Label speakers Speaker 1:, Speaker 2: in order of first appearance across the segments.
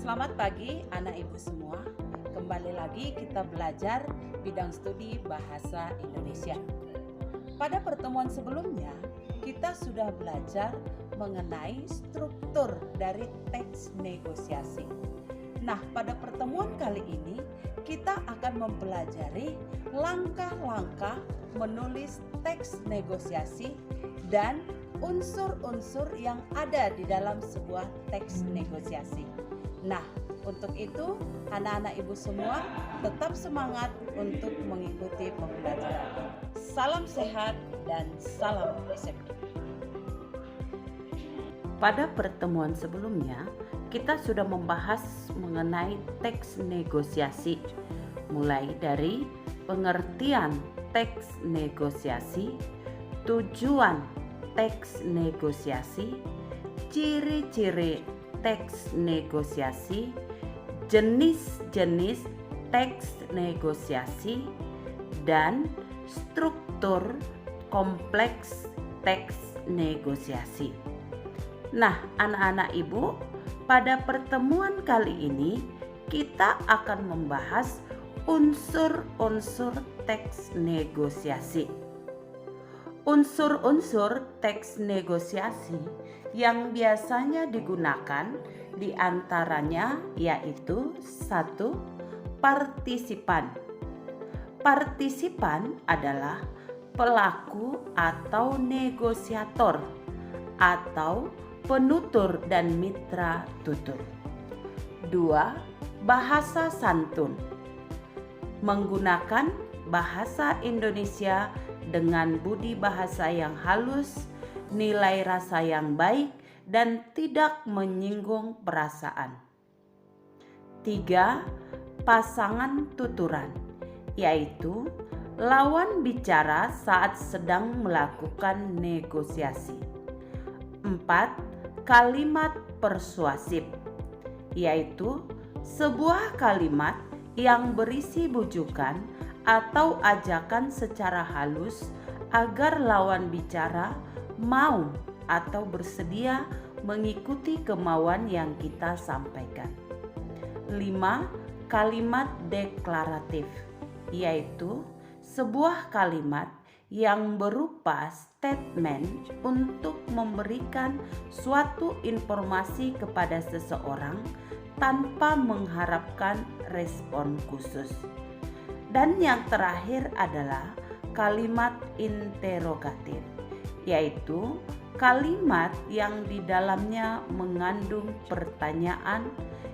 Speaker 1: Selamat pagi anak ibu semua. Kembali lagi kita belajar bidang studi bahasa Indonesia. Pada pertemuan sebelumnya, kita sudah belajar mengenai struktur dari teks negosiasi. Nah, pada pertemuan kali ini kita akan mempelajari langkah-langkah menulis teks negosiasi dan unsur-unsur yang ada di dalam sebuah teks negosiasi. Nah, untuk itu anak-anak ibu semua tetap semangat untuk mengikuti pembelajaran. Salam sehat dan salam SMP. Pada pertemuan sebelumnya, kita sudah membahas mengenai teks negosiasi, mulai dari pengertian teks negosiasi, tujuan teks negosiasi, ciri-ciri teks negosiasi, jenis-jenis teks negosiasi, dan struktur kompleks teks negosiasi. Nah, anak-anak ibu, pada pertemuan kali ini kita akan membahas unsur-unsur teks negosiasi. Unsur-unsur teks negosiasi yang biasanya digunakan diantaranya yaitu 1. Partisipan. Partisipan adalah pelaku atau negosiator atau penutur dan mitra tutur. 2. Bahasa santun. Menggunakan bahasa Indonesia dengan budi bahasa yang halus, nilai rasa yang baik, dan tidak menyinggung perasaan. 3. Pasangan tuturan, yaitu lawan bicara saat sedang melakukan negosiasi. 4. Kalimat persuasif, yaitu sebuah kalimat yang berisi bujukan atau ajakan secara halus agar lawan bicara mau atau bersedia mengikuti kemauan yang kita sampaikan. 5. Kalimat deklaratif, yaitu sebuah kalimat yang berupa statement untuk memberikan suatu informasi kepada seseorang tanpa mengharapkan respon khusus. Dan yang terakhir adalah kalimat interrogatif, yaitu kalimat yang di dalamnya mengandung pertanyaan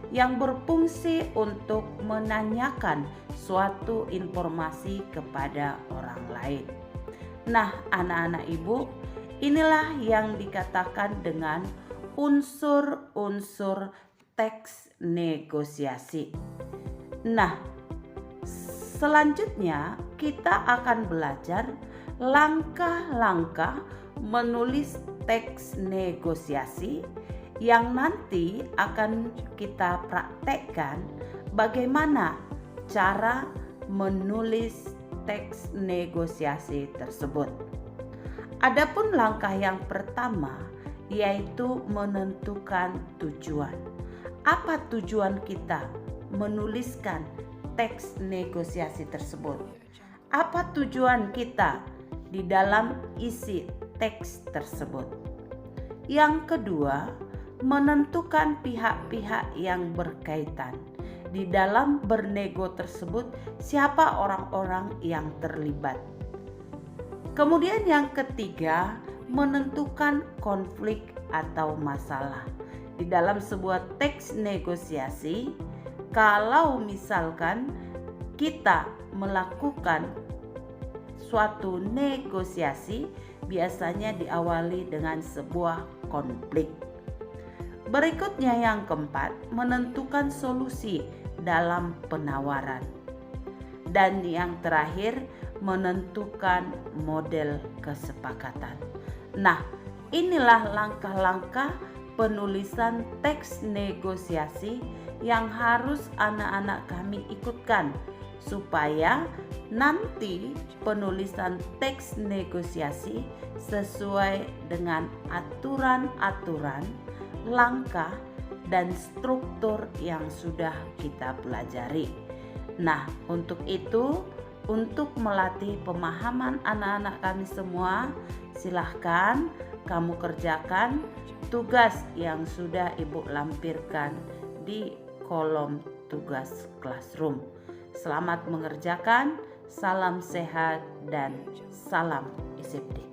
Speaker 1: yang berfungsi untuk menanyakan suatu informasi kepada orang lain. Nah, anak-anak ibu, inilah yang dikatakan dengan unsur-unsur teks negosiasi. Nah, selanjutnya kita akan belajar langkah-langkah menulis teks negosiasi yang nanti akan kita praktekkan bagaimana cara menulis teks negosiasi tersebut. Adapun langkah yang pertama yaitu menentukan tujuan. Apa tujuan kita menuliskan teks negosiasi tersebut? Apa tujuan kita di dalam isi teks tersebut? Yang kedua, menentukan pihak-pihak yang berkaitan. Di dalam bernego tersebut, siapa orang-orang yang terlibat. Kemudian yang ketiga, menentukan konflik atau masalah. Di dalam sebuah teks negosiasi, kalau misalkan kita melakukan suatu negosiasi, biasanya diawali dengan sebuah konflik. Berikutnya yang keempat, menentukan solusi dalam penawaran. Dan yang terakhir, menentukan model kesepakatan. Nah, inilah langkah-langkah penulisan teks negosiasi yang harus anak-anak kami ikutkan supaya nanti penulisan teks negosiasi sesuai dengan aturan-aturan, langkah, dan struktur yang sudah kita pelajari. Nah, untuk itu, untuk melatih pemahaman anak-anak kami semua, silahkan kamu kerjakan tugas yang sudah Ibu lampirkan di kolom tugas classroom. Selamat mengerjakan, salam sehat dan salam ISIPD.